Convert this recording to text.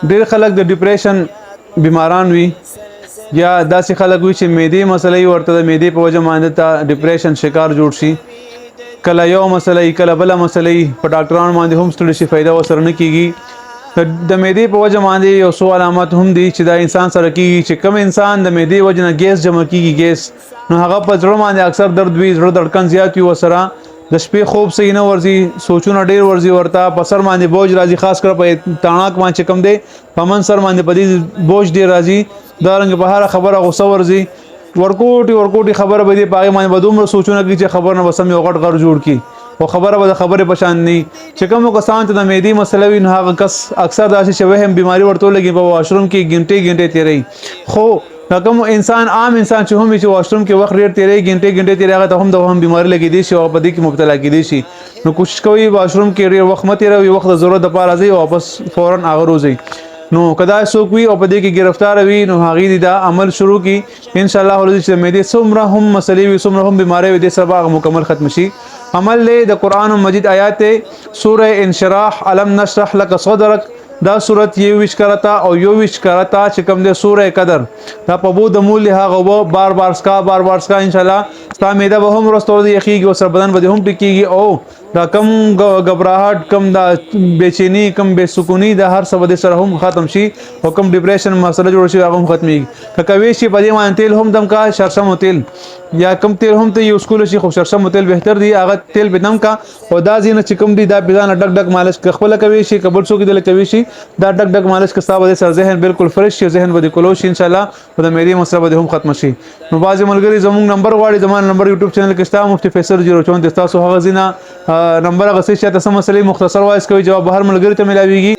ډېر خلک د ډیپریشن بیماران وي یا داسې خلک وي چې معدې مسله ورته د معدې په وجه باندې ته ډیپریشن شکار جوړ شي کله یو مسله کله بله مسله په ډاکټرانو باندې هم ستړي شي فایده ورسره نه کیږي د معدې په وجه باندې یو څو علامات هم دي چې دا انسان سره کیږي چې کوم انسان د معدې وجه نه ګیس جمع کیږي ګیس نو هغه په زړه باندې اکثر درد وي زړه دړکن زیات وي ورسره د شپې خوب صحیح نه ورځي سوچونه ډېر ورځي ورته په سر باندې بوج راځي خاص کر په تاڼاک باندې چې کوم دی په من سر باندې په دې بوج ډېر راځي دارنګه په هره خبره غوسه ورځي ورکوټي خبره به دې په هغې باندې به دومره سوچونه کوي چې خبر نه به سم یو غټ غر جوړ کړي او خبره به د خبرې په شان نه چې کومو کسانو ته د معدې مسله وي نو هغه کس اکثر داسې چې وهم بیماري ورته ولګي په واشروم کې ګنټې تېروي خو کوم انسان عام انسان چې هم چې واشروم کې وخت ډېر تېروي ګنټې تېروي هغه ته هم د وهم بیماري لګېدی شي او په دې کې مبتلا کېدی شي نو کوشش کوئ واشروم کې ډېر وخت مه تېروئ وخت د ضرورت دپاره ځئ واپس فوراً هغه روځئ نو کدا څوک وي او په دې کې گرفتار وي نو هغې دې دا عمل شروع کړي انشاءالله ولې چې د معدې څومره هم مسلې وي څومره هم بیماری وي دې سره به هغه مکمل ختم شي عمل دی د قرآن مجید آیات دی سوره انشراح علم نشرح لك صدرك دا صورت یو ویش کرتا او یو ویش کرتا چې کوم د سوره قدر دا په بو د مول هغه و بار بار سکا ان شاء الله ستا معده به هم رستور دی یخیږي او سر بدن به هم ټکیږي او دا کم غبرهټ کم دا بېچینی کم بے سکونی دا هر څه به سره هم ختم شي او کم ډیپریشن مسله جوړ شي هغه هم ختمي کوي شي په دې باندې تیل هم دم کا شرشم تیل یا کم تیل هم ته یو سکول شي خو شرشم تیل بهتر دی هغه تیل بدم کا او دا زینه چې کوم دی دا بيزان ډک مالش خپل کوي شي کبر څوک دی کوي شي دا ډک مالش کا صاحب سر ذهن بالکل فرش شي ذهن به کولو شي ان شاء الله په د معدې مسله به هم ختم شي نو بعض ملګری زموږ نمبر غواړي زموږ نمبر یوټیوب چینل کې ستا مفتی فیصل 034 تاسو هغه زینه نمبر غسې چې تاسو مسلې مختصر وایس کوي جواب هر ملګری ته ملاويږي